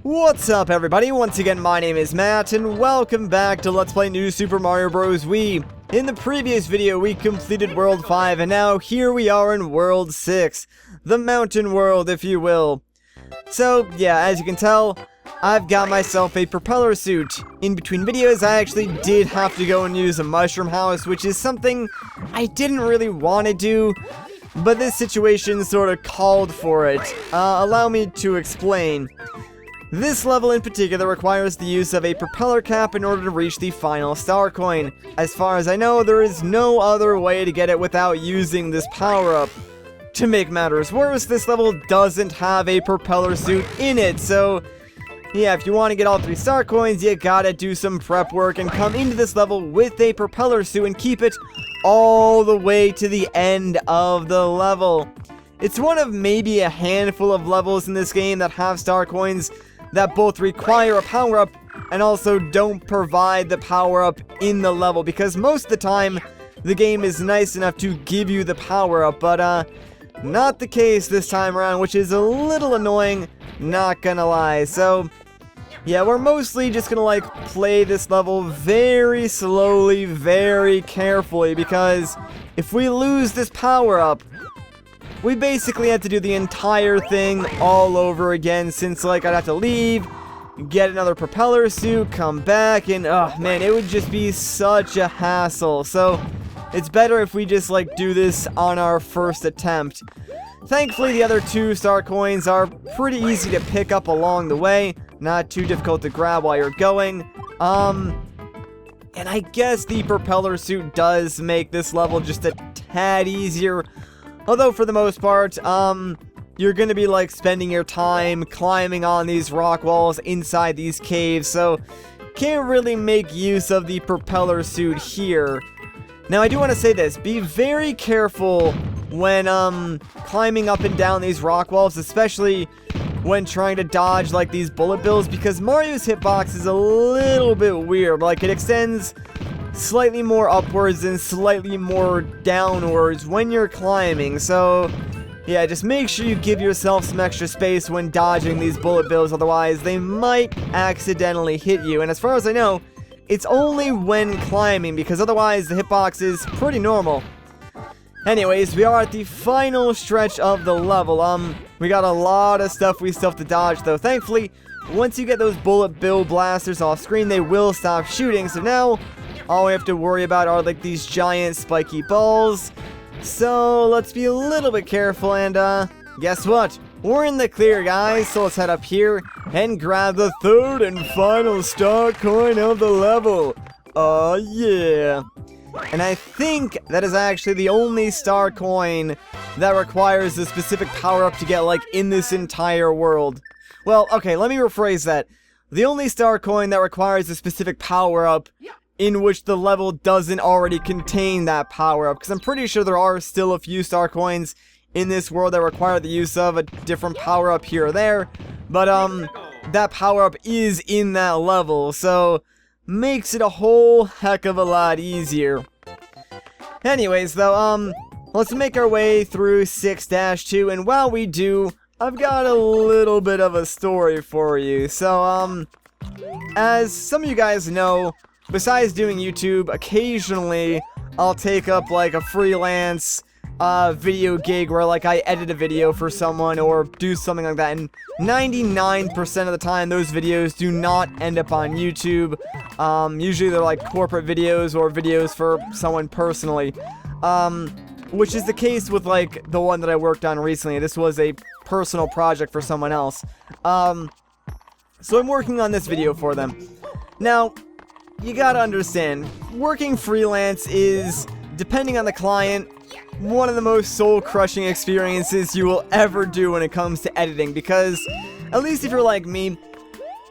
What's up, everybody? Once again, my name is Matt, and welcome back to Let's Play New Super Mario Bros. Wii. In the previous video, we completed World 5, and now here we are in World 6. The Mountain World, if you will. So, yeah, as you can tell, I've got myself a propeller suit. In between videos, I actually did have to go and use a mushroom house, which is something I didn't really want to do, but this situation sort of called for it. Allow me to explain. This level in particular requires the use of a propeller cap in order to reach the final star coin. As far as I know, there is no other way to get it without using this power-up. To make matters worse, this level doesn't have a propeller suit in it, so yeah, if you want to get all 3 star coins, you gotta do some prep work and come into this level with a propeller suit and keep it all the way to the end of the level. It's one of maybe a handful of levels in this game that have star coins that both require a power-up and also don't provide the power-up in the level, because most of the time the game is nice enough to give you the power-up, but not the case this time around, which is a little annoying, not gonna lie. So yeah, we're mostly just gonna like play this level very slowly, very carefully, because if we lose this power-up, we basically have to do the entire thing all over again, since like I'd have to leave, get another propeller suit, come back, and oh man, it would just be such a hassle. So it's better if we just like do this on our first attempt. Thankfully, the other 2 star coins are pretty easy to pick up along the way, not too difficult to grab while you're going. And I guess the propeller suit does make this level just a tad easier. Although, for the most part, you're gonna be, like, spending your time climbing on these rock walls inside these caves, so can't really make use of the propeller suit here. Now, I do want to say this. Be very careful when, climbing up and down these rock walls, especially when trying to dodge, like, these bullet bills, because Mario's hitbox is a little bit weird. Like, it extends slightly more upwards and slightly more downwards when you're climbing, so yeah, just make sure you give yourself some extra space when dodging these bullet bills, otherwise they might accidentally hit you. And as far as I know, it's only when climbing, because otherwise the hitbox is pretty normal. Anyways, we are at the final stretch of the level. We got a lot of stuff we still have to dodge, though. Thankfully, once you get those bullet bill blasters off screen, they will stop shooting, so now all we have to worry about are like these giant spiky balls. So let's be a little bit careful, and guess what? We're in the clear, guys, so let's head up here and grab the 3rd and final star coin of the level. Oh yeah. And I think that is actually the only star coin that requires a specific power-up to get, like, in this entire world. Well, okay, let me rephrase that. The only star coin that requires a specific power-up in which the level doesn't already contain that power-up, because I'm pretty sure there are still a few star coins in this world that require the use of a different power-up here or there, but that power-up is in that level, so makes it a whole heck of a lot easier. Anyways, though, let's make our way through 6-2, and while we do, I've got a little bit of a story for you. So, as some of you guys know, besides doing YouTube, occasionally I'll take up like a freelance video gig where like I edit a video for someone or do something like that, and 99% of the time those videos do not end up on YouTube. Usually they're like corporate videos or videos for someone personally, which is the case with like the one that I worked on recently. This was a personal project for someone else. So I'm working on this video for them. Now, you gotta understand, working freelance is, depending on the client, one of the most soul-crushing experiences you will ever do when it comes to editing, because, at least if you're like me,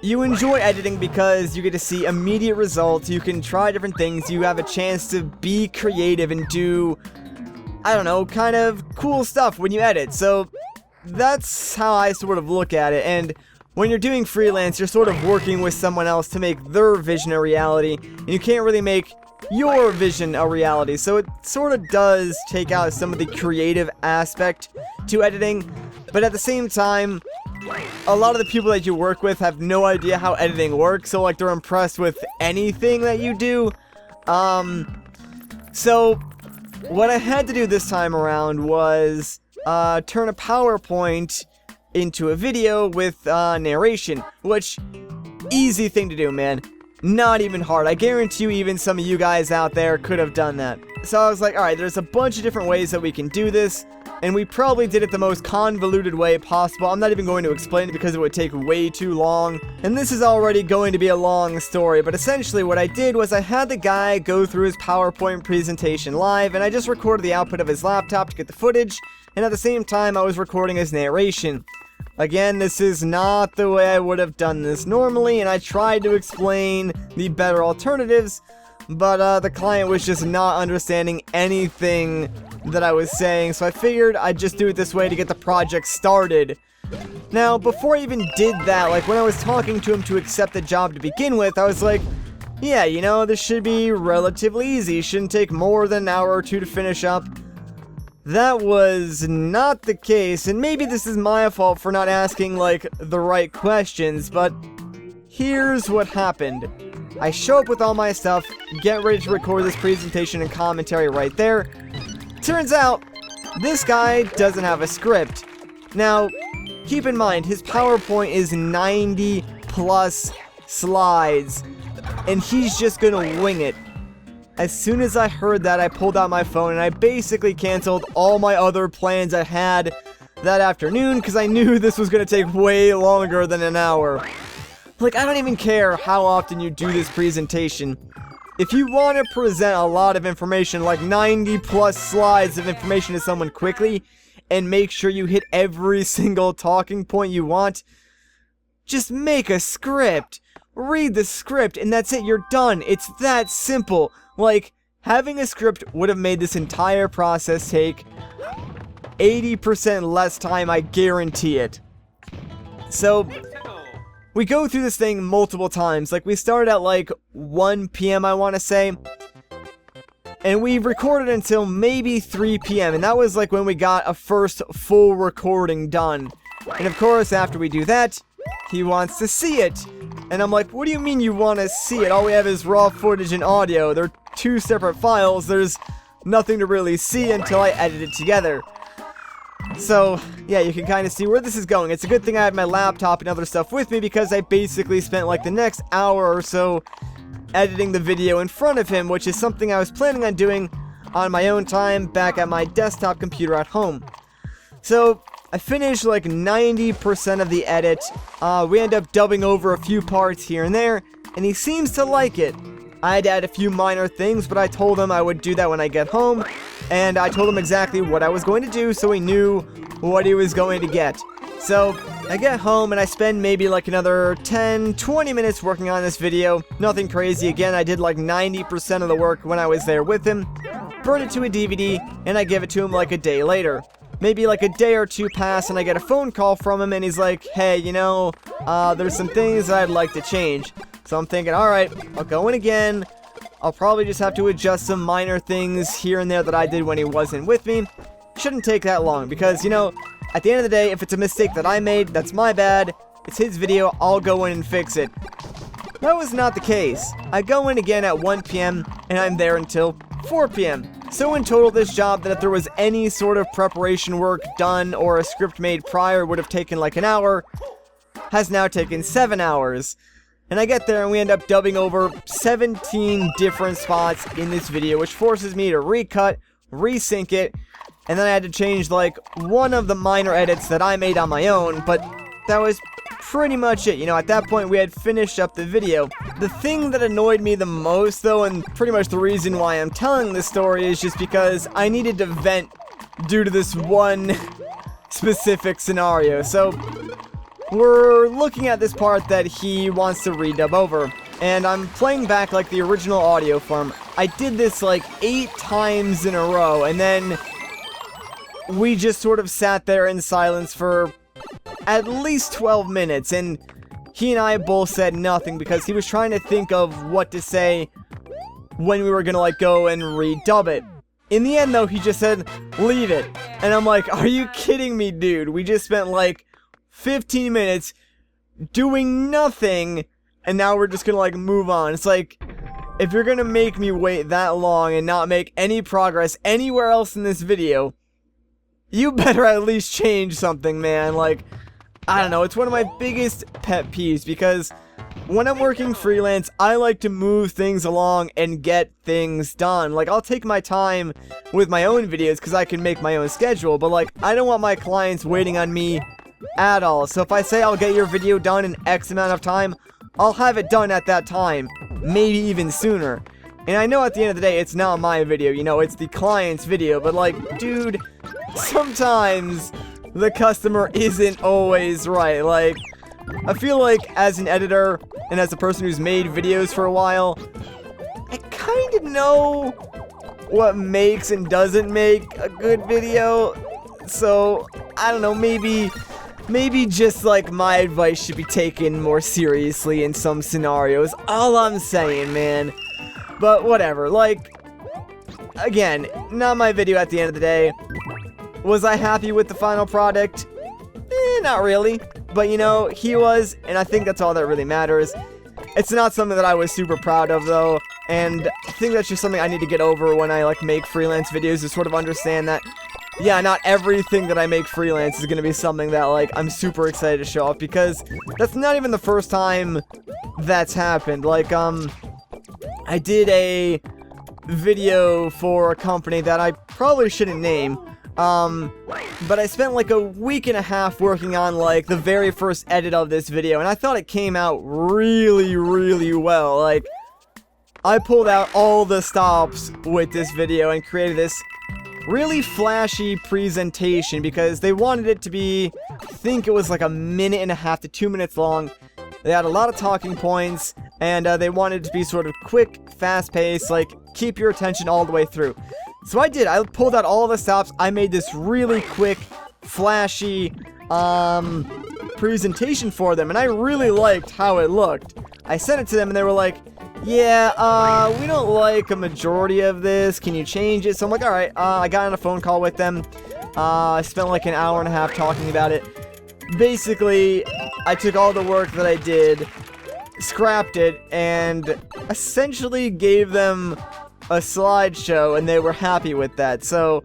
you enjoy editing because you get to see immediate results, you can try different things, you have a chance to be creative and do, I don't know, kind of cool stuff when you edit. So that's how I sort of look at it, and when you're doing freelance, you're sort of working with someone else to make their vision a reality, and you can't really make your vision a reality, so it sort of does take out some of the creative aspect to editing, but at the same time, a lot of the people that you work with have no idea how editing works, so like they're impressed with anything that you do. So what I had to do this time around was turn a PowerPoint into a video with narration, which easy thing to do, man. Not even hard. I guarantee you even some of you guys out there could have done that. So I was like, alright, there's a bunch of different ways that we can do this, and we probably did it the most convoluted way possible. I'm not even going to explain it because it would take way too long, and this is already going to be a long story, but essentially what I did was I had the guy go through his PowerPoint presentation live, and I just recorded the output of his laptop to get the footage, and at the same time I was recording his narration. Again, this is not the way I would have done this normally, and I tried to explain the better alternatives, but the client was just not understanding anything that I was saying, so I figured I'd just do it this way to get the project started. Now, before I even did that, like when I was talking to him to accept the job to begin with, I was like, yeah, you know, this should be relatively easy, shouldn't take more than an hour or two to finish up. That was not the case, and maybe this is my fault for not asking, like, the right questions, but here's what happened. I show up with all my stuff, get ready to record this presentation and commentary right there. Turns out, this guy doesn't have a script. Now, keep in mind, his PowerPoint is 90 plus slides, and he's just gonna wing it. As soon as I heard that, I pulled out my phone and I basically canceled all my other plans I had that afternoon because I knew this was going to take way longer than an hour. Like, I don't even care how often you do this presentation. If you want to present a lot of information, like 90 plus slides of information to someone quickly, and make sure you hit every single talking point you want, just make a script. Read the script and that's it, you're done. It's that simple. Like, having a script would have made this entire process take 80% less time, I guarantee it. So, we go through this thing multiple times. Like, we started at like 1 p.m. I want to say, and we recorded until maybe 3 p.m. and that was like when we got a first full recording done. And of course, after we do that, he wants to see it. And I'm like, what do you mean you want to see it? All we have is raw footage and audio. They're two separate files. There's nothing to really see until I edit it together. So, yeah, you can kind of see where this is going. It's a good thing I had my laptop and other stuff with me because I basically spent like the next hour or so editing the video in front of him, which is something I was planning on doing on my own time back at my desktop computer at home. So, I finished like 90% of the edit. We end up dubbing over a few parts here and there, and he seems to like it. I had to add a few minor things, but I told him I would do that when I get home, and I told him exactly what I was going to do so he knew what he was going to get. So, I get home and I spend maybe like another 10-20 minutes working on this video. Nothing crazy. Again, I did like 90% of the work when I was there with him, burn it to a DVD, and I give it to him like a day later. Maybe like a day or two pass and I get a phone call from him and he's like, hey, you know, there's some things I'd like to change. So I'm thinking, alright, I'll go in again. I'll probably just have to adjust some minor things here and there that I did when he wasn't with me. Shouldn't take that long because, you know, at the end of the day, if it's a mistake that I made, that's my bad. It's his video, I'll go in and fix it. That was not the case. I go in again at 1 p.m. and I'm there until 4 p.m. So in total, this job, that if there was any sort of preparation work done or a script made prior would have taken like an hour, has now taken 7 hours. And I get there and we end up dubbing over 17 different spots in this video, which forces me to recut, resync it, and then I had to change like one of the minor edits that I made on my own, but that was pretty much it. You know, at that point we had finished up the video. The thing that annoyed me the most though, and pretty much the reason why I'm telling this story, is just because I needed to vent due to this one specific scenario. So we're looking at this part that he wants to redub over, and I'm playing back like the original audio form. I did this like 8 times in a row, and then we just sort of sat there in silence for at least 12 minutes, and he and I both said nothing because he was trying to think of what to say when we were gonna like go and redub it. In the end though, he just said, leave it. And I'm like, are you kidding me, dude? We just spent like 15 minutes doing nothing, and now we're just gonna, like, move on. It's like, if you're gonna make me wait that long and not make any progress anywhere else in this video, you better at least change something, man. Like, I don't know, it's one of my biggest pet peeves, because when I'm working freelance, I like to move things along and get things done. Like, I'll take my time with my own videos because I can make my own schedule, but, like, I don't want my clients waiting on me at all. So if I say I'll get your video done in X amount of time, I'll have it done at that time, maybe even sooner. And I know at the end of the day, it's not my video, you know, it's the client's video, but, like, dude, sometimes the customer isn't always right. Like, I feel like as an editor and as a person who's made videos for a while, I kind of know what makes and doesn't make a good video. So, I don't know, maybe just, like, my advice should be taken more seriously in some scenarios. All I'm saying, man. But whatever, like, again, not my video at the end of the day. Was I happy with the final product? Not really. But, you know, he was, and I think that's all that really matters. It's not something that I was super proud of, though, and I think that's just something I need to get over when I, like, make freelance videos, to sort of understand that, yeah, not everything that I make freelance is gonna be something that, like, I'm super excited to show off, because that's not even the first time that's happened. Like, I did a video for a company that I probably shouldn't name, but I spent like a week and a half working on, like, the very first edit of this video, and I thought it came out really, really well. Like, I pulled out all the stops with this video and created this really flashy presentation, because they wanted it to be, I think it was like 1.5 to 2 minutes long. They had a lot of talking points, and they wanted it to be sort of quick, fast-paced, like, keep your attention all the way through. So I did. I pulled out all the stops. I made this really quick, flashy, presentation for them, and I really liked how it looked. I sent it to them, and they were like, yeah, we don't like a majority of this. Can you change it? So I'm like, alright. I got on a phone call with them. I spent like an hour and a half talking about it. Basically, I took all the work that I did, scrapped it, and essentially gave them a slideshow, and they were happy with that. So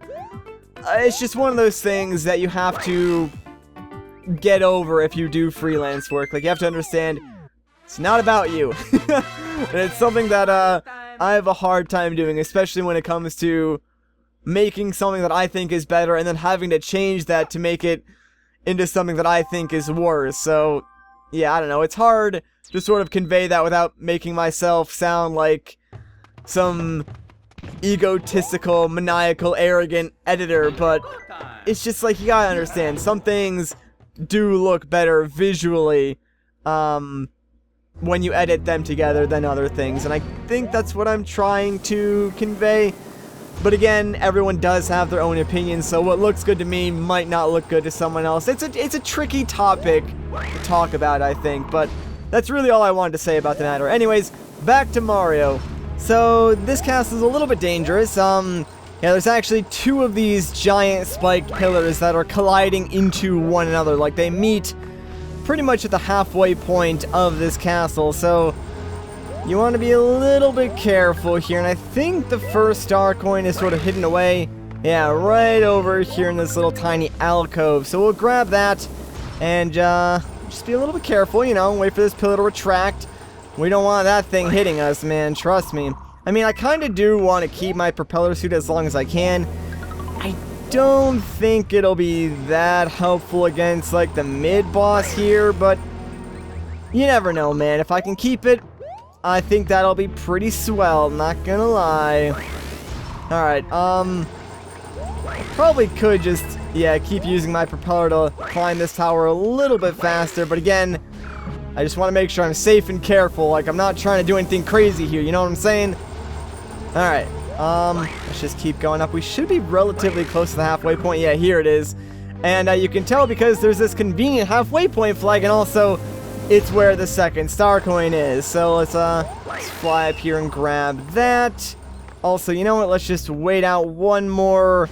it's just one of those things that you have to get over if you do freelance work. Like, you have to understand, it's not about you. And it's something that I have a hard time doing, especially when it comes to making something that I think is better and then having to change that to make it into something that I think is worse. So yeah, I don't know, it's hard to sort of convey that without making myself sound like some egotistical, maniacal, arrogant editor, but it's just like, you gotta understand, some things do look better visually when you edit them together than other things, and I think that's what I'm trying to convey. But again, everyone does have their own opinions, so what looks good to me might not look good to someone else. It's a tricky topic to talk about, I think, but that's really all I wanted to say about the matter. Anyways, back to Mario. So, this castle is a little bit dangerous. Yeah, there's actually 2 of these giant spiked pillars that are colliding into one another. Like, they meet pretty much at the halfway point of this castle, so you want to be a little bit careful here. And I think the first star coin is sort of hidden away. Yeah, right over here in this little tiny alcove. So we'll grab that and just be a little bit careful, you know, wait for this pillar to retract. We don't want that thing hitting us, man, trust me. I mean, I kind of do want to keep my propeller suit as long as I can. I don't think it'll be that helpful against, like, the mid-boss here, but you never know, man. If I can keep it, I think that'll be pretty swell, not gonna lie. Alright, probably could just, yeah, keep using my propeller to climb this tower a little bit faster, but again, I just want to make sure I'm safe and careful. Like, I'm not trying to do anything crazy here, you know what I'm saying? Alright, let's just keep going up. We should be relatively close to the halfway point. Yeah, here it is. And you can tell because there's this convenient halfway point flag, and also it's where the second star coin is. So let's fly up here and grab that. Also, you know what? Let's just wait out one more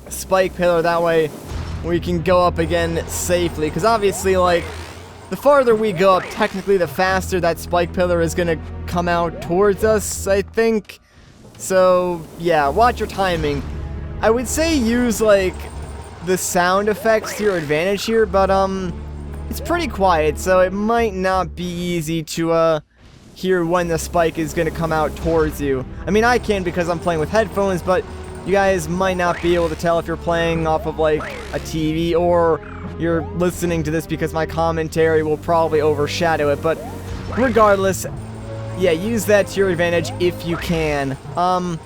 spike pillar. That way, we can go up again safely. Because obviously, like, the farther we go up, technically the faster that spike pillar is going to come out towards us, I think. So, yeah, watch your timing. I would say use, like, the sound effects to your advantage here, but, it's pretty quiet, so it might not be easy to, hear when the spike is going to come out towards you. I mean, I can because I'm playing with headphones, but you guys might not be able to tell if you're playing off of, like, a TV, or you're listening to this because my commentary will probably overshadow it, but regardless, yeah, use that to your advantage if you can. I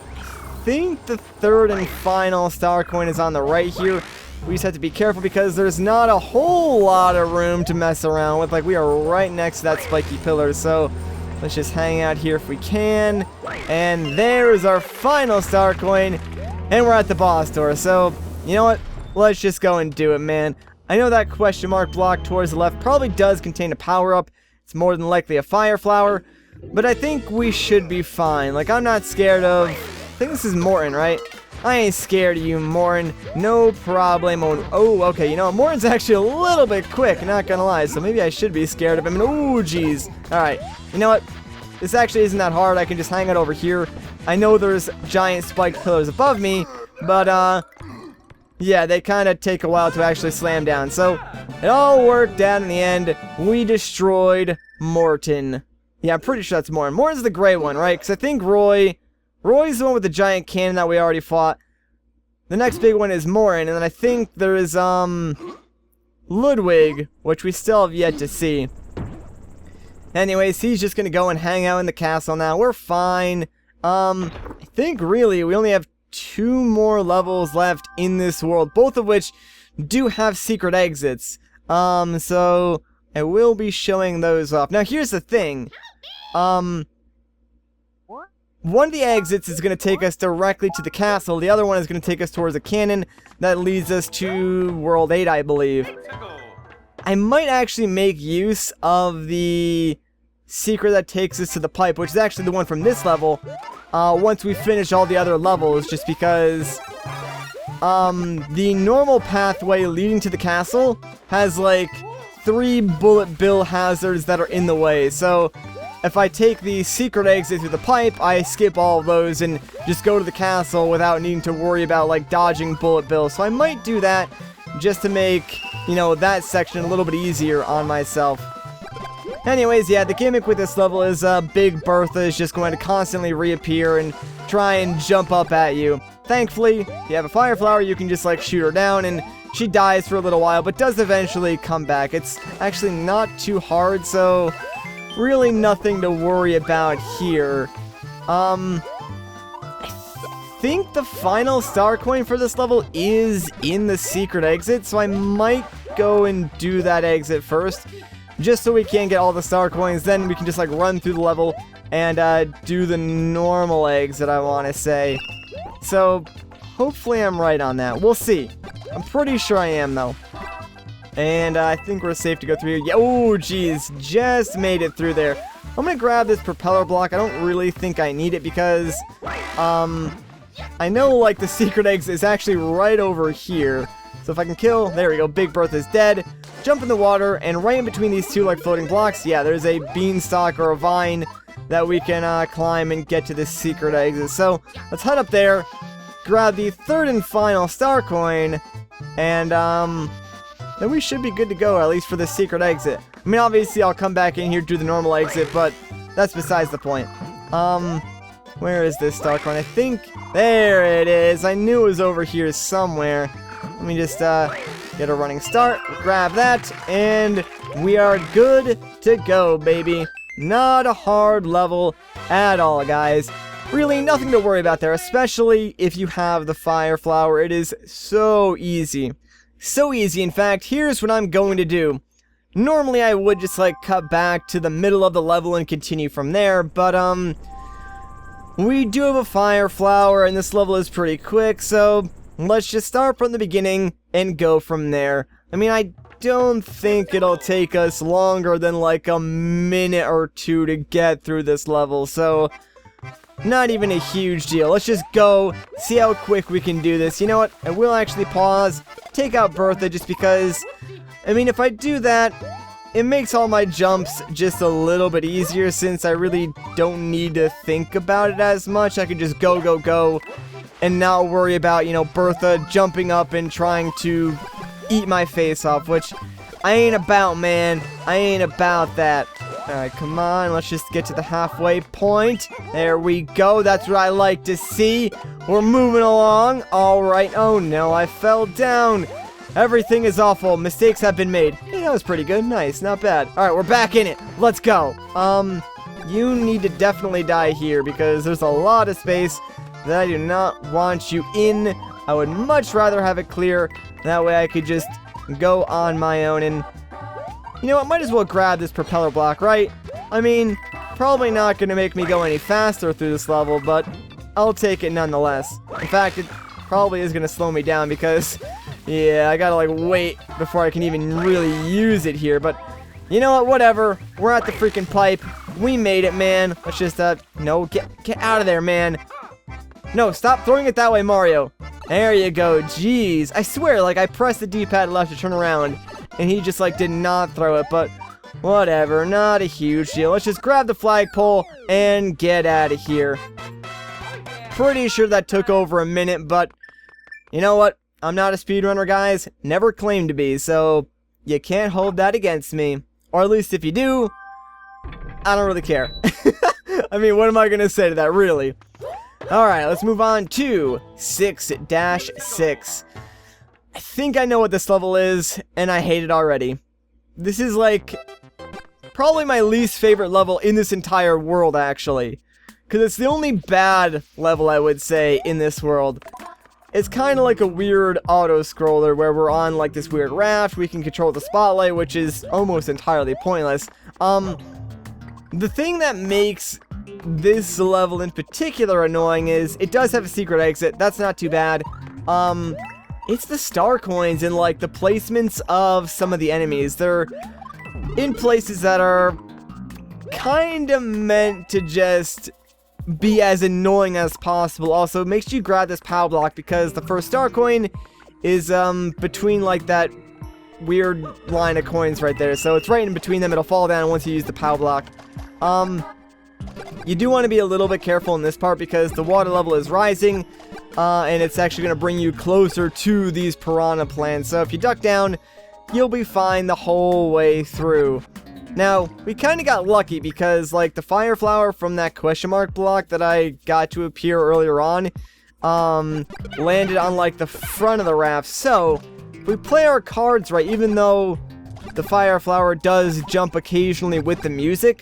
think the third and final star coin is on the right here. We just have to be careful because there's not a whole lot of room to mess around with. Like, we are right next to that spiky pillar, so let's just hang out here if we can. And there's our final star coin, and we're at the boss door. So, you know what? Let's just go and do it, man. I know that question mark block towards the left probably does contain a power-up. It's more than likely a fire flower, but I think we should be fine. Like, I'm not scared of... I think this is Morton, right? I ain't scared of you, Morton. No problem. Oh, okay, you know, Morton's actually a little bit quick, not gonna lie, so maybe I should be scared of him. And oh, jeez. Alright, you know what? This actually isn't that hard. I can just hang out over here. I know there's giant spiked pillars above me, but, yeah, they kind of take a while to actually slam down. So, it all worked out in the end. We destroyed Morton. Yeah, I'm pretty sure that's Morton. Morton's the gray one, right? Because I think Roy's the one with the giant cannon that we already fought. The next big one is Morton, and then I think there is, Ludwig, which we still have yet to see. Anyways, he's just gonna go and hang out in the castle now. We're fine. I think, really, we only have 2 more levels left in this world, both of which do have secret exits. So I will be showing those off. Now, here's the thing. One of the exits is going to take us directly to the castle. The other one is going to take us towards a cannon that leads us to World 8, I believe. I might actually make use of the secret that takes us to the pipe, which is actually the one from this level, once we finish all the other levels, just because the normal pathway leading to the castle has, like, 3 bullet bill hazards that are in the way. So if I take the secret exit through the pipe, I skip all of those and just go to the castle without needing to worry about, like, dodging bullet bills. So I might do that just to make, you know, that section a little bit easier on myself. Anyways, yeah, the gimmick with this level is Big Bertha is just going to constantly reappear and try and jump up at you. Thankfully, if you have a fire flower, you can just, like, shoot her down, and she dies for a little while, but does eventually come back. It's actually not too hard, so really nothing to worry about here. I think the final star coin for this level is in the secret exit, so I might go and do that exit first, just so we can get all the star coins. Then we can just, like, run through the level and do the normal exit, I want to say. So hopefully I'm right on that. We'll see. I'm pretty sure I am, though. And I think we're safe to go through here. Yeah, oh, jeez. Just made it through there. I'm going to grab this propeller block. I don't really think I need it because, I know, like, the secret exit is actually right over here. So if I can kill, there we go, Big Bertha's dead. Jump in the water, and right in between these 2, like, floating blocks, yeah, there's a beanstalk or a vine that we can climb and get to this secret exit. So let's head up there, grab the third and final star coin, and then we should be good to go, at least for the secret exit. I mean, obviously I'll come back in here, do the normal exit, but that's besides the point. Where is this star coin? I think, there it is. I knew it was over here somewhere. Let me just get a running start, grab that, and we are good to go, baby. Not a hard level at all, guys. Really nothing to worry about there, especially if you have the fire flower. It is so easy. So easy, in fact. Here's what I'm going to do. Normally I would just, like, cut back to the middle of the level and continue from there, but we do have a fire flower and this level is pretty quick, so let's just start from the beginning and go from there. I mean, I don't think it'll take us longer than, like, a minute or 2 to get through this level, so Not even a huge deal. Let's just go, see how quick we can do this. You know what? I will actually pause, take out Bertha, just because, I mean, if I do that, it makes all my jumps just a little bit easier, since I really don't need to think about it as much. I can just go, go, go, and not worry about, you know, Bertha jumping up and trying to eat my face off, which I ain't about, man. I ain't about that. Alright, come on, let's just get to the halfway point. There we go, that's what I like to see. We're moving along. Alright, oh no, I fell down. Everything is awful. Mistakes have been made. Hey, that was pretty good. Nice, not bad. Alright, we're back in it. Let's go. You need to definitely die here, because there's a lot of space that I do not want you in. I would much rather have it clear. That way I could just go on my own. And you know what, might as well grab this propeller block, right? I mean, probably not going to make me go any faster through this level, but I'll take it nonetheless. In fact, it probably is going to slow me down, because yeah, I gotta like wait before I can even really use it here. But you know what, whatever, we're at the freaking pipe. We made it, man. Let's just no, get out of there, man. No, stop throwing it that way, Mario. There you go. Jeez, I swear, like, I pressed the D-pad left to turn around, and he just like did not throw it. But whatever, not a huge deal. Let's just grab the flagpole and get out of here. Pretty sure that took over a minute, but you know what? I'm not a speedrunner, guys. Never claimed to be, so you can't hold that against me. Or at least if you do, I don't really care. I mean, what am I going to say to that, really? Alright, let's move on to 6-6. I think I know what this level is, and I hate it already. This is like probably my least favorite level in this entire world, actually. Because it's the only bad level, I would say, in this world. It's kind of like a weird auto-scroller where we're on like this weird raft. We can control the spotlight, which is almost entirely pointless. The thing that makes this level in particular annoying is it does have a secret exit. That's not too bad. It's the star coins and like the placements of some of the enemies. They're in places that are kind of meant to just be as annoying as possible. Also, make sure you grab this power block, because the first star coin is between like that weird line of coins right there. So it's right in between them. It'll fall down once you use the power block. You do want to be a little bit careful in this part, because the water level is rising, and it's actually going to bring you closer to these piranha plants. So if you duck down, you'll be fine the whole way through. Now, we kind of got lucky, because like the fire flower from that question mark block that I got to appear earlier on, landed on like the front of the raft. So if we play our cards right, even though the fire flower does jump occasionally with the music,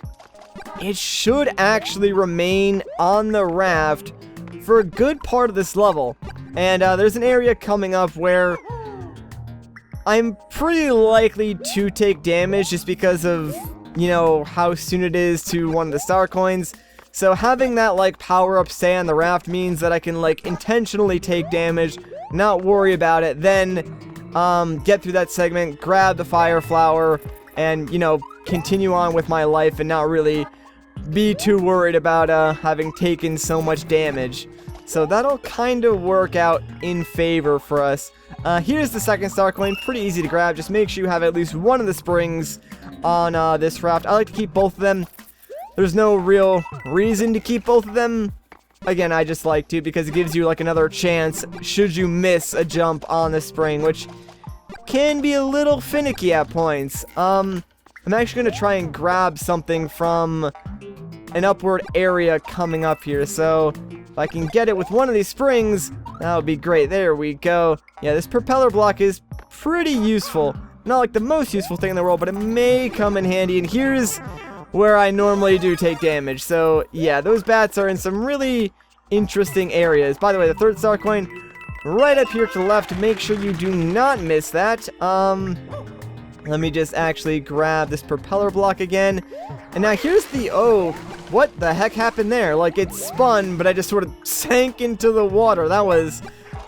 it should actually remain on the raft for a good part of this level. And there's an area coming up where I'm pretty likely to take damage, just because of, you know, how soon it is to one of the star coins. So having that like power up stay on the raft means that I can like intentionally take damage, not worry about it, then get through that segment, grab the fire flower, and, you know, continue on with my life and not really be too worried about having taken so much damage. So that'll kind of work out in favor for us. Here's the second star coin. Pretty easy to grab. Just make sure you have at least one of the springs on this raft. I like to keep both of them. There's no real reason to keep both of them. Again, I just like to, because it gives you like another chance should you miss a jump on the spring, which can be a little finicky at points. I'm actually going to try and grab something from an upward area coming up here. So if I can get it with one of these springs, that would be great. There we go. Yeah, this propeller block is pretty useful. Not like the most useful thing in the world, but it may come in handy. And here's where I normally do take damage. So yeah, those bats are in some really interesting areas. By the way, the third star coin right up here to the left. Make sure you do not miss that. Let me just actually grab this propeller block again. And now here's the, oh, what the heck happened there? Like, it spun, but I just sort of sank into the water. That was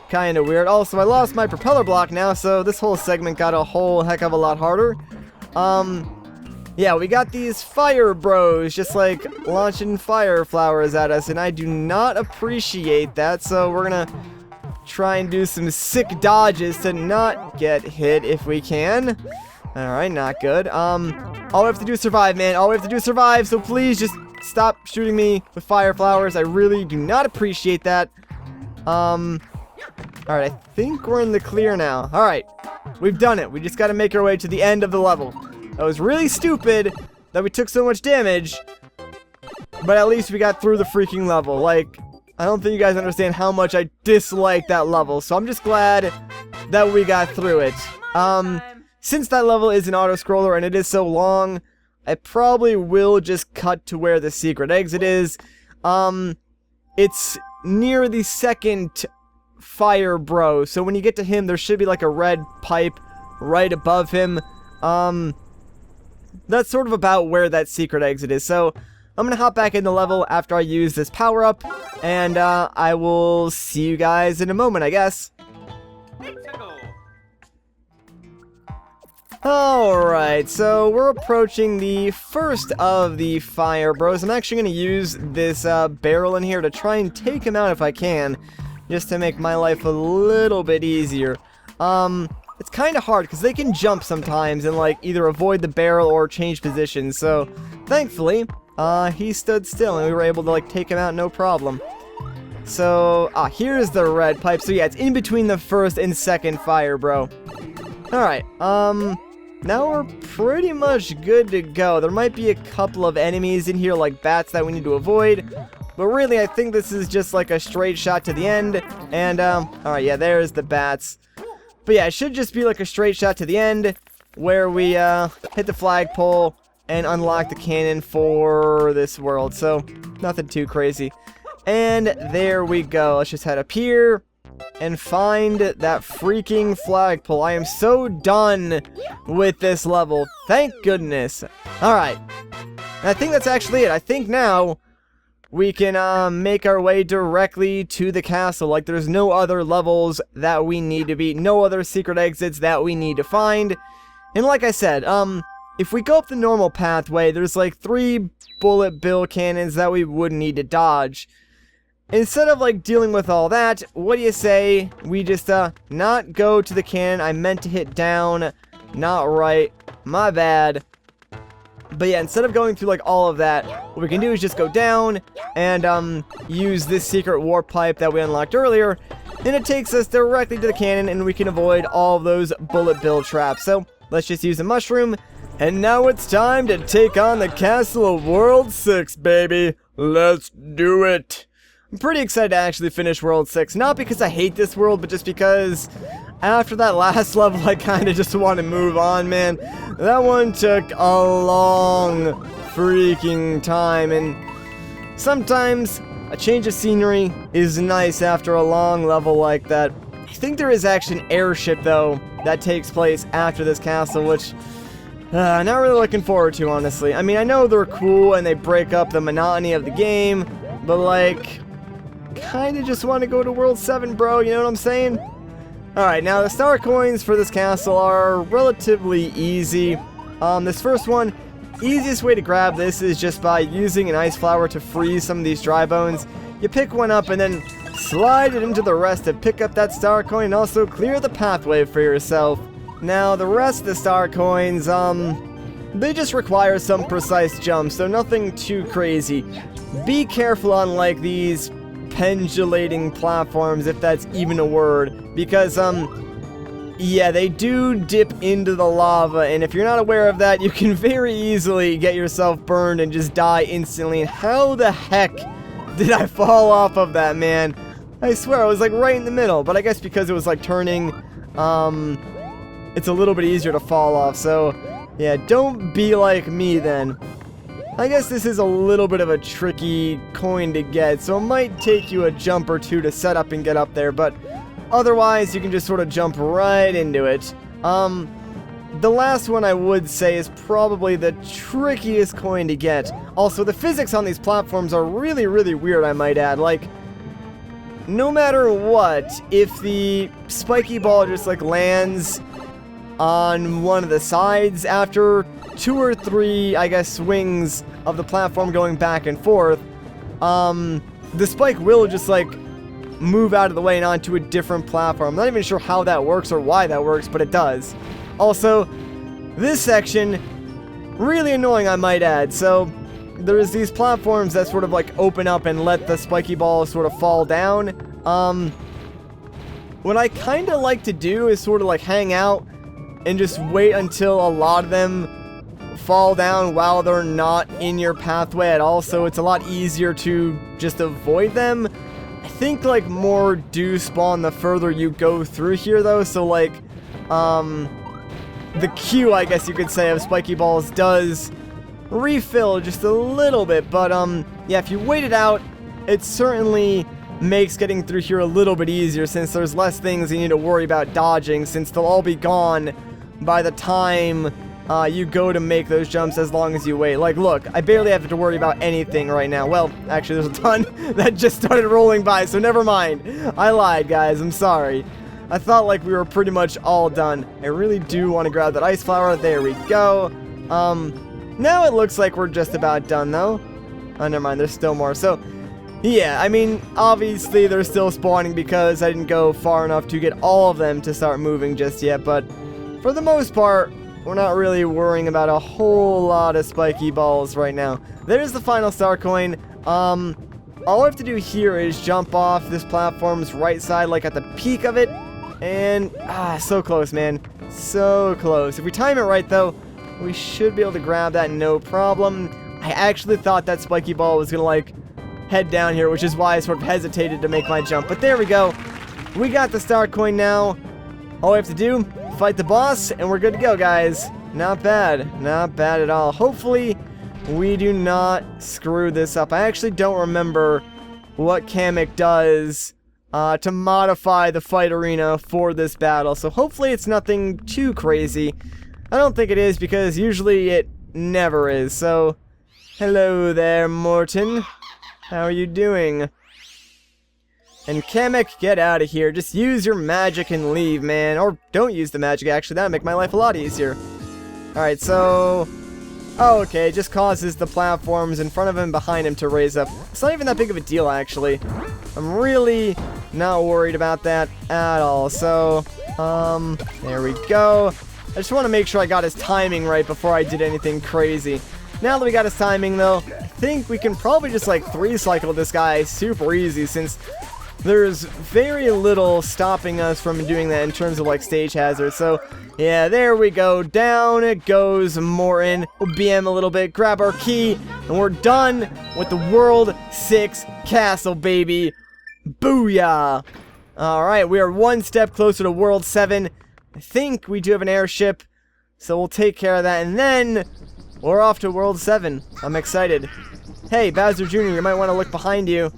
kind of weird. Also, I lost my propeller block now, so this whole segment got a whole heck of a lot harder. yeah, we got these fire bros just like launching fire flowers at us, and I do not appreciate that, so we're gonna try and do some sick dodges to not get hit if we can. Alright, not good. All we have to do is survive, man. All we have to do is survive, so please just stop shooting me with fire flowers. I really do not appreciate that. Alright, I think we're in the clear now. Alright, we've done it. We just gotta make our way to the end of the level. That was really stupid that we took so much damage, but at least we got through the freaking level. Like, I don't think you guys understand how much I dislike that level, so I'm just glad that we got through it. Since that level is an auto-scroller and it is so long, I probably will just cut to where the secret exit is. It's near the second fire bro, so when you get to him, there should be like a red pipe right above him. That's sort of about where that secret exit is. So I'm gonna hop back in the level after I use this power-up, and I will see you guys in a moment, I guess. Alright, so we're approaching the first of the fire bros. I'm actually going to use this barrel in here to try and take him out if I can, just to make my life a little bit easier. It's kind of hard because they can jump sometimes and like either avoid the barrel or change positions, so thankfully he stood still and we were able to like take him out no problem. So here's the red pipe. So yeah, it's in between the first and second fire bro. Alright, now we're pretty much good to go. There might be a couple of enemies in here like bats that we need to avoid, but really I think this is just like a straight shot to the end. And alright, yeah, there's the bats. But yeah, it should just be like a straight shot to the end where we hit the flagpole and unlock the cannon for this world. So nothing too crazy. And there we go. Let's just head up here and find that freaking flagpole. I am so done with this level. Thank goodness. Alright. I think that's actually it. I think now we can make our way directly to the castle. Like, there's no other levels that we need to beat. No other secret exits that we need to find. And like I said, if we go up the normal pathway, there's like 3 bullet bill cannons that we would need to dodge. Instead of like dealing with all that, what do you say we just not go to the cannon? I meant to hit down, not right, my bad. But yeah, instead of going through like all of that, what we can do is just go down and use this secret warp pipe that we unlocked earlier, and it takes us directly to the cannon and we can avoid all of those bullet bill traps. So let's just use a mushroom, and now it's time to take on the castle of World 6, baby. Let's do it. I'm pretty excited to actually finish World 6, not because I hate this world, but just because after that last level, I kind of just want to move on, man. That one took a long freaking time, and sometimes a change of scenery is nice after a long level like that. I think there is actually an airship, though, that takes place after this castle, which not really looking forward to, honestly. I mean, I know they're cool and they break up the monotony of the game, but like, kinda just want to go to World 7, bro, you know what I'm saying? Alright, now the star coins for this castle are relatively easy. This first one, easiest way to grab this is just by using an ice flower to freeze some of these dry bones. You pick one up and then slide it into the rest to pick up that star coin and also clear the pathway for yourself. Now, the rest of the star coins, they just require some precise jumps, so nothing too crazy. Be careful on, like, these pendulating platforms, if that's even a word, because, yeah, they do dip into the lava, and if you're not aware of that, you can very easily get yourself burned and just die instantly. And how the heck did I fall off of that, man? I swear, I was, like, right in the middle, but I guess because it was, like, turning, it's a little bit easier to fall off, so yeah, don't be like me then. I guess this is a little bit of a tricky coin to get, so it might take you a jump or two to set up and get up there, but otherwise you can just sort of jump right into it. The last one I would say is probably the trickiest coin to get. Also, the physics on these platforms are really, really weird, I might add. Like, no matter what, if the spiky ball just like lands on one of the sides after 2 or 3, I guess, swings of the platform going back and forth, the spike will just, like, move out of the way and onto a different platform. I'm not even sure how that works or why that works, but it does. Also, this section, really annoying, I might add. So, there's these platforms that sort of, like, open up and let the spiky balls sort of fall down. What I kind of like to do is sort of, like, hang out and just wait until a lot of them fall down while they're not in your pathway at all, so it's a lot easier to just avoid them. I think, like, more do spawn the further you go through here, though, so, like, the queue, I guess you could say, of spiky balls does refill just a little bit, but, yeah, if you wait it out, it certainly makes getting through here a little bit easier, since there's less things you need to worry about dodging, since they'll all be gone by the time you go to make those jumps, as long as you wait. Like, look, I barely have to worry about anything right now. Well, actually, there's a ton that just started rolling by, so never mind. I lied, guys. I'm sorry. I thought, like, we were pretty much all done. I really do want to grab that ice flower. There we go. Now it looks like we're just about done, though. Oh, never mind. There's still more. So, yeah, I mean, obviously they're still spawning because I didn't go far enough to get all of them to start moving just yet, but for the most part, we're not really worrying about a whole lot of spiky balls right now. There's the final star coin. All I have to do here is jump off this platform's right side, like at the peak of it, and, so close, man. So close. If we time it right, though, we should be able to grab that no problem. I actually thought that spiky ball was gonna, like, head down here, which is why I sort of hesitated to make my jump. But there we go. We got the star coin now. All we have to do, fight the boss, and we're good to go, guys. Not bad. Not bad at all. Hopefully, we do not screw this up. I actually don't remember what Kamek does to modify the fight arena for this battle. So hopefully it's nothing too crazy. I don't think it is, because usually it never is. So, hello there, Morton. How are you doing? And Kamek, get out of here. Just use your magic and leave, man. Or don't use the magic, actually. That would make my life a lot easier. Alright, so... oh, okay. It just causes the platforms in front of him and behind him to raise up. It's not even that big of a deal, actually. I'm really not worried about that at all. So, there we go. I just want to make sure I got his timing right before I did anything crazy. Now that we got his timing, though, I think we can probably just, like, 3-cycle this guy super easy, since there's very little stopping us from doing that in terms of, like, stage hazards. So, yeah, there we go. Down it goes, Morton. We'll BM a little bit, grab our key, and we're done with the World 6 castle, baby. Booyah! Alright, we are one step closer to World 7. I think we do have an airship, so we'll take care of that, and then we're off to World 7. I'm excited. Hey, Bowser Jr., you might want to look behind you.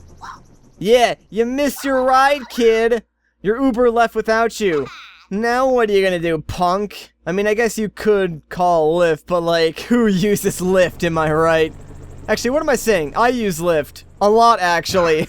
Yeah, you missed your ride, kid. Your Uber left without you. Now what are you gonna do, punk? I mean, I guess you could call Lyft, but, like, who uses Lyft, am I right? Actually, what am I saying? I use Lyft. A lot, actually.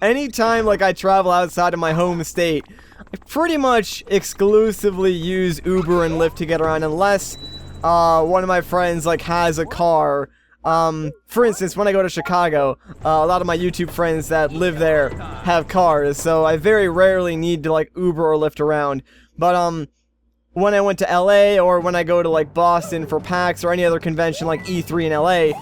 Anytime, like, I travel outside of my home state, I pretty much exclusively use Uber and Lyft to get around, unless one of my friends, like, has a car. For instance, when I go to Chicago, a lot of my YouTube friends that live there have cars, so I very rarely need to, like, Uber or Lyft around. But, when I went to LA, or when I go to, like, Boston for PAX or any other convention like E3 in LA,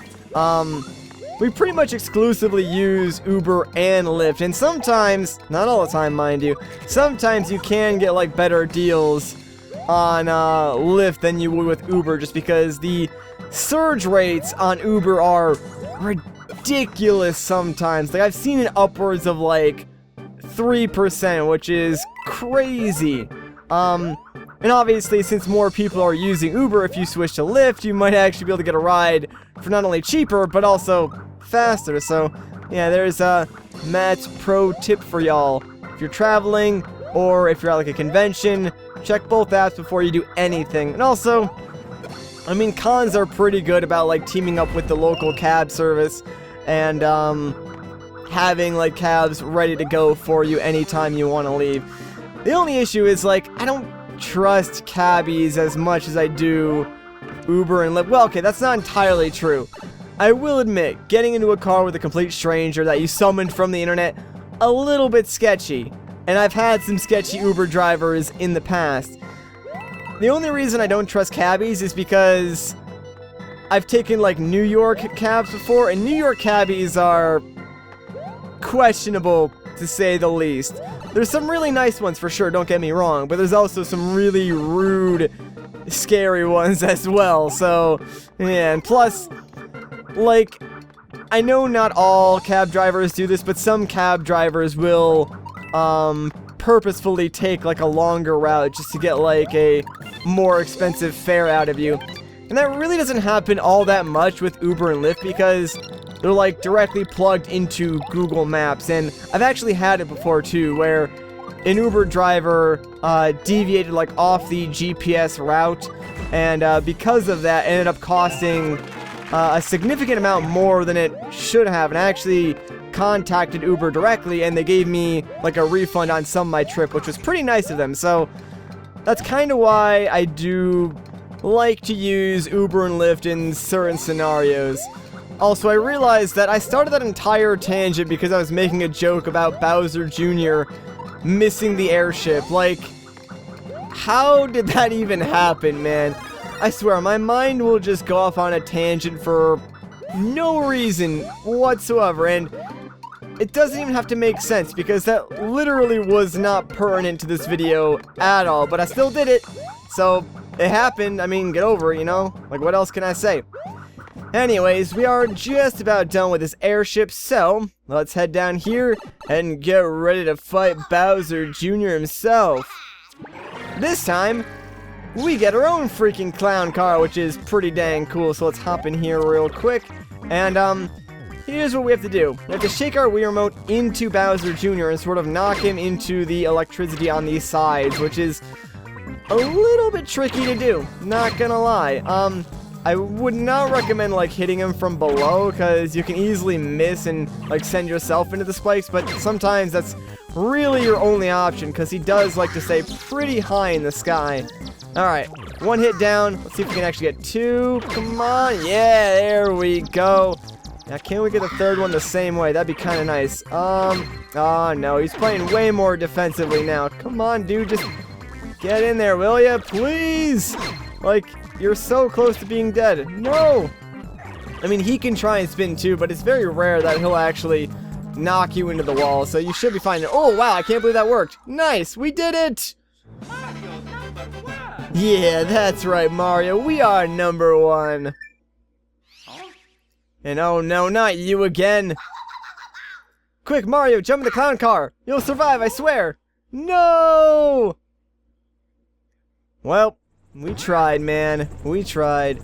we pretty much exclusively use Uber and Lyft. And sometimes, not all the time, mind you, sometimes you can get, like, better deals on Lyft than you would with Uber, just because the surge rates on Uber are ridiculous sometimes. Like, I've seen it upwards of, like, 3%, which is crazy. And obviously, since more people are using Uber, if you switch to Lyft, you might actually be able to get a ride for not only cheaper, but also faster. So, yeah, there's Matt's pro tip for y'all. If you're traveling, or if you're at, like, a convention, check both apps before you do anything. And also, I mean, cons are pretty good about, like, teaming up with the local cab service and having, like, cabs ready to go for you anytime you want to leave. The only issue is, like, I don't trust cabbies as much as I do Uber and Lyft. Well, okay, that's not entirely true. I will admit, getting into a car with a complete stranger that you summoned from the internet, a little bit sketchy. And I've had some sketchy Uber drivers in the past. The only reason I don't trust cabbies is because I've taken like New York cabs before, and New York cabbies are questionable to say the least. There's some really nice ones for sure, don't get me wrong, but there's also some really rude, scary ones as well. So, yeah, and plus, like, I know not all cab drivers do this, but some cab drivers will purposefully take like a longer route just to get like a more expensive fare out of you. And that really doesn't happen all that much with Uber and Lyft because they're like directly plugged into Google Maps. And I've actually had it before too, where an Uber driver deviated like off the GPS route, and because of that ended up costing a significant amount more than it should have. And I actually contacted Uber directly, and they gave me like a refund on some of my trip, which was pretty nice of them. So that's kind of why I do like to use Uber and Lyft in certain scenarios. Also, I realized that I started that entire tangent because I was making a joke about Bowser Jr. missing the airship. Like, how did that even happen, man? I swear, my mind will just go off on a tangent for no reason whatsoever, and it doesn't even have to make sense because that literally was not pertinent to this video at all, but I still did it, so it happened. I mean, get over it, you know? Like, what else can I say? Anyways, we are just about done with this airship, so let's head down here and get ready to fight Bowser Jr. himself. This time, we get our own freaking clown car, which is pretty dang cool, so let's hop in here real quick, and here's what we have to do. We have to shake our Wii Remote into Bowser Jr. and sort of knock him into the electricity on these sides, which is a little bit tricky to do, not gonna lie. I would not recommend like hitting him from below because you can easily miss and like send yourself into the spikes, but sometimes that's really your only option because he does like to stay pretty high in the sky. Alright, one hit down. Let's see if we can actually get two. Come on. Yeah, there we go. Now, can we get the third one the same way? That'd be kind of nice. Oh no, he's playing way more defensively now. Come on, dude, just get in there, will ya? Please! Like, you're so close to being dead. No! I mean, he can try and spin too, but it's very rare that he'll actually knock you into the wall, so you should be fine. Oh, wow, I can't believe that worked. Nice, we did it! Yeah, that's right, Mario. We are number one. And oh no, not you again. Quick, Mario, jump in the clown car. You'll survive, I swear. No! Well, we tried, man. We tried.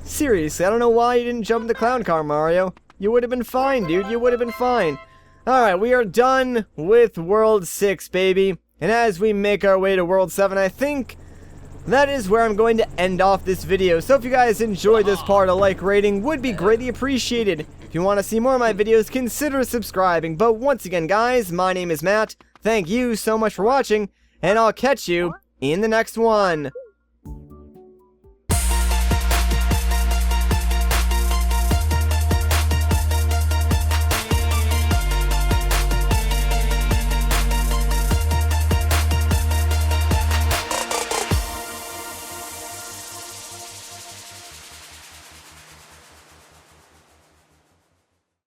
Seriously, I don't know why you didn't jump in the clown car, Mario. You would have been fine, dude. You would have been fine. Alright, we are done with World 6, baby. And as we make our way to World 7, I think that is where I'm going to end off this video. So if you guys enjoyed this part, a like rating would be greatly appreciated. If you want to see more of my videos, consider subscribing. But once again, guys, my name is Matt. Thank you so much for watching, and I'll catch you in the next one.